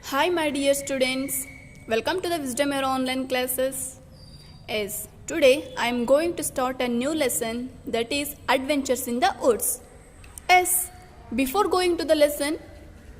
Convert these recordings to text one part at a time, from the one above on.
Hi, my dear students. Welcome to the Wisdom Era online classes. Yes, today I am going to start a new lesson, that is Adventures in the Woods. Yes, before going to the lesson,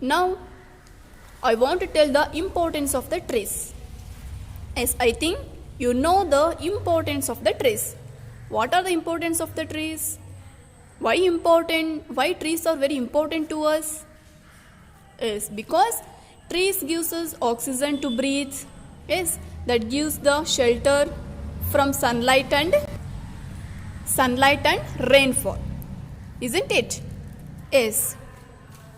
now I want to tell the importance of the trees. Yes, I think you know the importance of the trees. What are the importance of the trees? Why important? Why trees are very important to us? Yes, because trees gives us oxygen to breathe. Yes, that gives the shelter from sunlight and rainfall. Isn't it? Yes.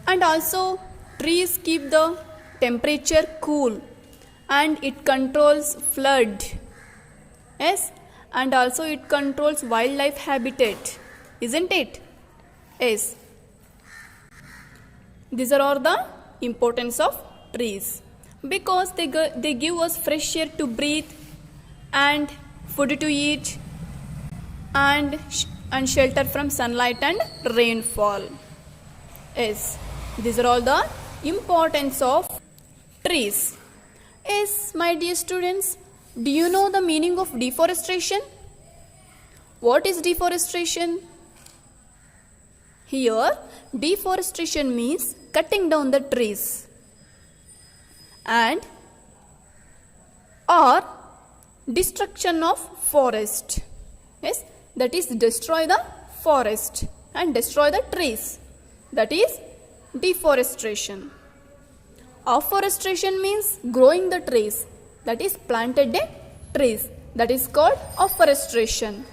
And also trees keep the temperature cool and it controls flood. Yes. And also it controls wildlife habitat. Isn't it? Yes. These are all the importance of trees because they give us fresh air to breathe and food to eat and shelter from sunlight and rainfall. Yes, these are all the importance of trees. Yes, my dear students, do you know the meaning of deforestation? What is deforestation? Here, deforestation means cutting down the trees and or destruction of forest. Yes, that is destroy the forest and destroy the trees. That is deforestation. Afforestation means growing the trees. That is planted the trees. That is called afforestation.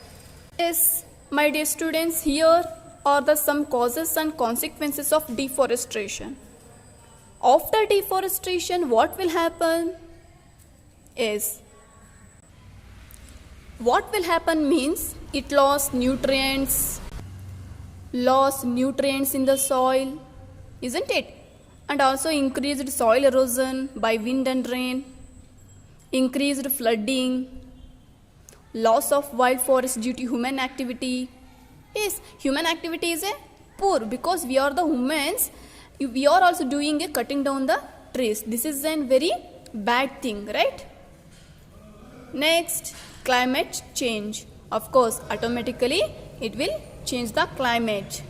Yes, my dear students, here are the some causes and consequences of deforestation. After deforestation, what will happen? Is what will happen means it lost nutrients in the soil, isn't it? And also increased soil erosion by wind and rain, increased flooding, loss of wild forest due to human activity. Yes, human activity is a poor because we are the humans. We are also doing a cutting down the trees. This is a very bad thing, right? Next, climate change. Of course, automatically it will change the climate.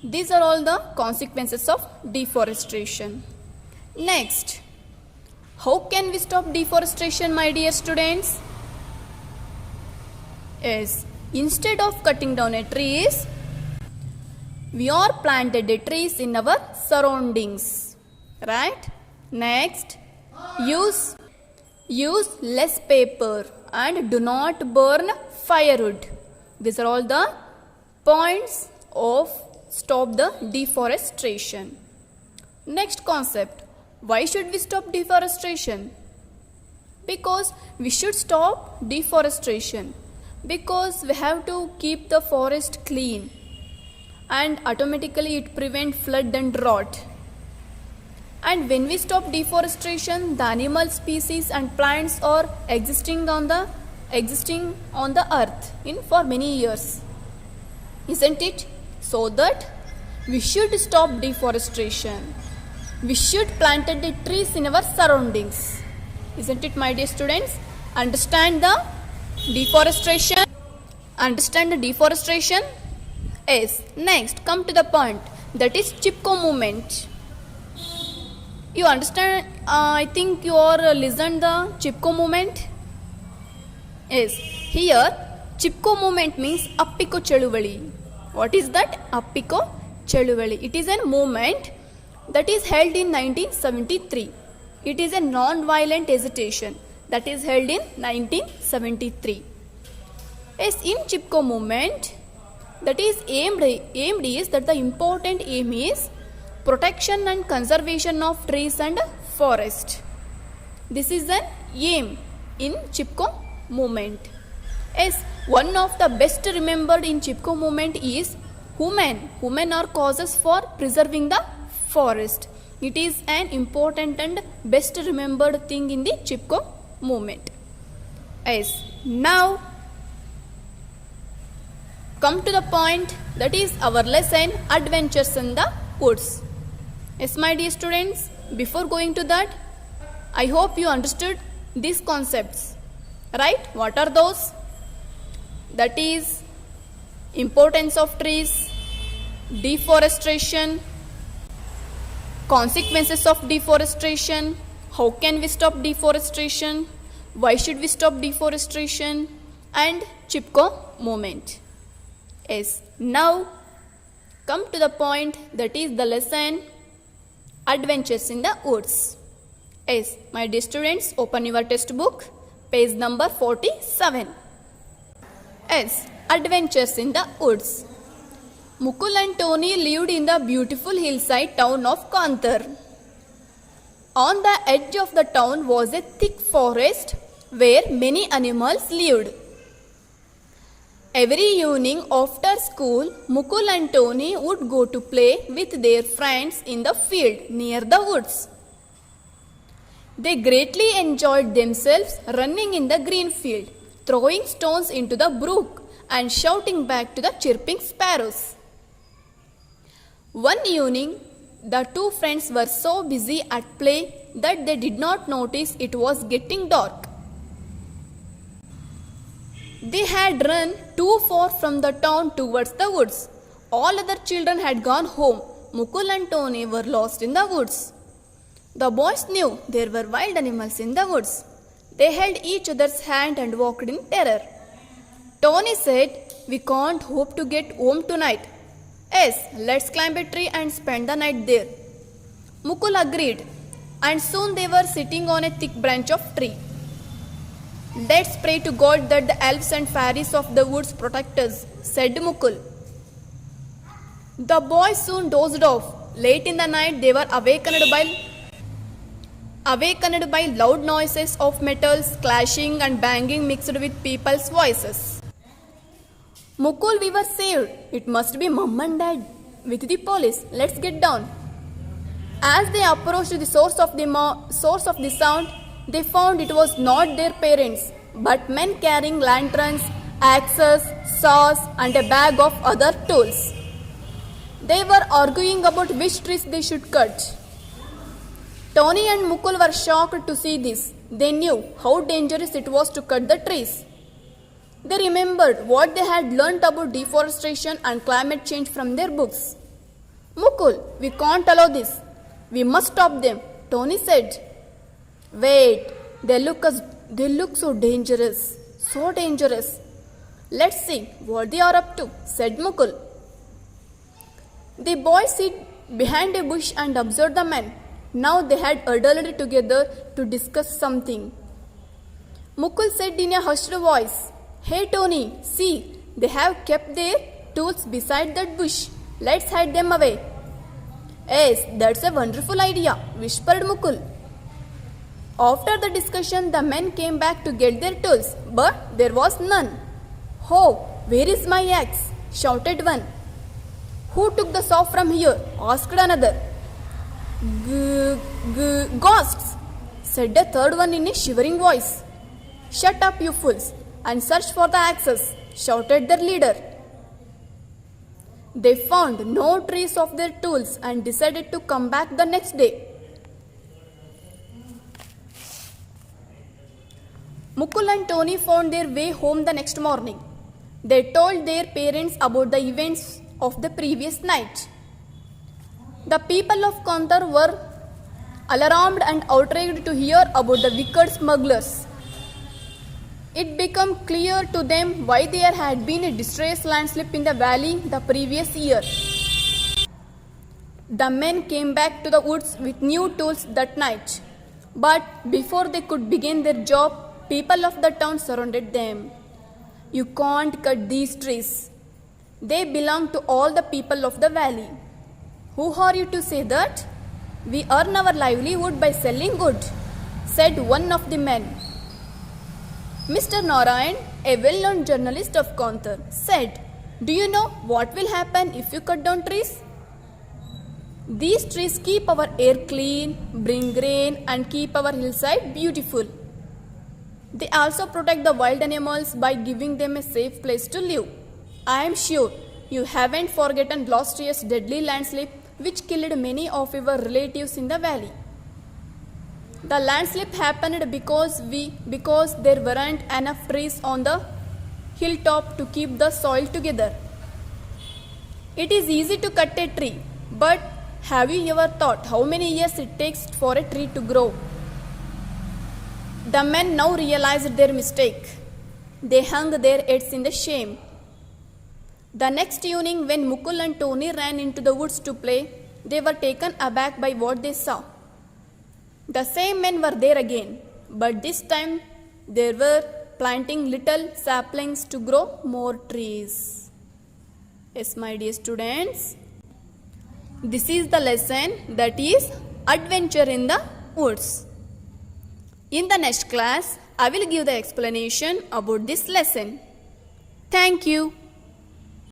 These are all the consequences of deforestation. Next, how can we stop deforestation, my dear students? Yes, instead of cutting down a trees, we are planted the trees in our surroundings, right? Next, use less paper and do not burn firewood. These are all the points of stop the deforestation. Next concept, why should we stop deforestation? Because we should stop deforestation because we have to keep the forest clean and automatically it prevents flood and drought. And when we stop deforestation, the animal species and plants are existing on the earth for many years, isn't it? So that we should stop deforestation. We should plant the trees in our surroundings, isn't it, my dear students? Understand the deforestation? Understand the deforestation? Yes. Next, come to the point, that is Chipko movement. You understand? I think you are listened the Chipko movement. Yes. Here, Chipko movement means Appiko Cheluvali. What is that? Appiko Cheluvali. It is a movement that is held in 1973. It is a non-violent agitation that is held in 1973. Yes, in Chipko movement, that is aimed is that the important aim is protection and conservation of trees and forest. This is an aim in Chipko movement. Yes, one of the best remembered in Chipko movement is women are causes for preserving the forest. It is an important and best remembered thing in the Chipko movement. Yes, now come to the point, that is our lesson Adventures in the Woods. Yes, my dear students, before going to that, I hope you understood these concepts. Right? What are those? That is importance of trees, deforestation, consequences of deforestation, how can we stop deforestation, why should we stop deforestation, and Chipko movement. Yes, now come to the point, that is the lesson Adventures in the Woods. Yes, my dear students, open your textbook, page number 47. Yes, Adventures in the Woods. Mukul and Tony lived in the beautiful hillside town of Kantar. On the edge of the town was a thick forest where many animals lived. Every evening after school, Mukul and Tony would go to play with their friends in the field near the woods. They greatly enjoyed themselves running in the green field, throwing stones into the brook and shouting back to the chirping sparrows. One evening, the two friends were so busy at play that they did not notice it was getting dark. They had run too far from the town towards the woods. All other children had gone home. Mukul and Tony were lost in the woods. The boys knew there were wild animals in the woods. They held each other's hand and walked in terror. Tony said, "We can't hope to get home tonight. Yes, let's climb a tree and spend the night there." Mukul agreed, and soon they were sitting on a thick branch of tree. "Let's pray to God that the elves and fairies of the woods protect us," said Mukul. The boys soon dozed off. Late in the night, they were awakened by loud noises of metals clashing and banging mixed with people's voices. "Mukul, we were saved. It must be Mum and Dad with the police. Let's get down." As they approached the source of the sound, they found it was not their parents, but men carrying lanterns, axes, saws, and a bag of other tools. They were arguing about which trees they should cut. Tony and Mukul were shocked to see this. They knew how dangerous it was to cut the trees. They remembered what they had learnt about deforestation and climate change from their books. "Mukul, we can't allow this. We must stop them," Tony said. "Wait, they look so dangerous, so dangerous. Let's see what they are up to," said Mukul. The boys sit behind a bush and observed the men. Now they had huddled together to discuss something. Mukul said in a hushed voice, "Hey Tony, see, they have kept their tools beside that bush. Let's hide them away." "Yes, that's a wonderful idea," whispered Mukul. After the discussion, the men came back to get their tools, but there was none. "Oh, where is my axe?" shouted one. "Who took the saw from here?" asked another. Ghosts," said a third one in a shivering voice. "Shut up, you fools, and search for the axes," shouted their leader. They found no trace of their tools and decided to come back the next day. Mukul and Tony found their way home the next morning. They told their parents about the events of the previous night. The people of Kantar were alarmed and outraged to hear about the wicked smugglers. It became clear to them why there had been a distressed landslip in the valley the previous year. The men came back to the woods with new tools that night. But before they could begin their job, people of the town surrounded them. "You can't cut these trees. They belong to all the people of the valley." "Who are you to say that? We earn our livelihood by selling wood," said one of the men. Mr. Narayan, a well-known journalist of Kantar, said, "Do you know what will happen if you cut down trees? These trees keep our air clean, bring rain, and keep our hillside beautiful. They also protect the wild animals by giving them a safe place to live. I am sure you haven't forgotten last year's deadly landslip which killed many of our relatives in the valley. The landslip happened because there weren't enough trees on the hilltop to keep the soil together. It is easy to cut a tree, but have you ever thought how many years it takes for a tree to grow? The men now realized their mistake. They hung their heads in the shame. The next evening, when Mukul and Tony ran into the woods to play, they were taken aback by what they saw. The same men were there again, but this time they were planting little saplings to grow more trees. Yes, my dear students, this is the lesson, that is adventure in the woods. In the next class, I will give the explanation about this lesson. Thank you.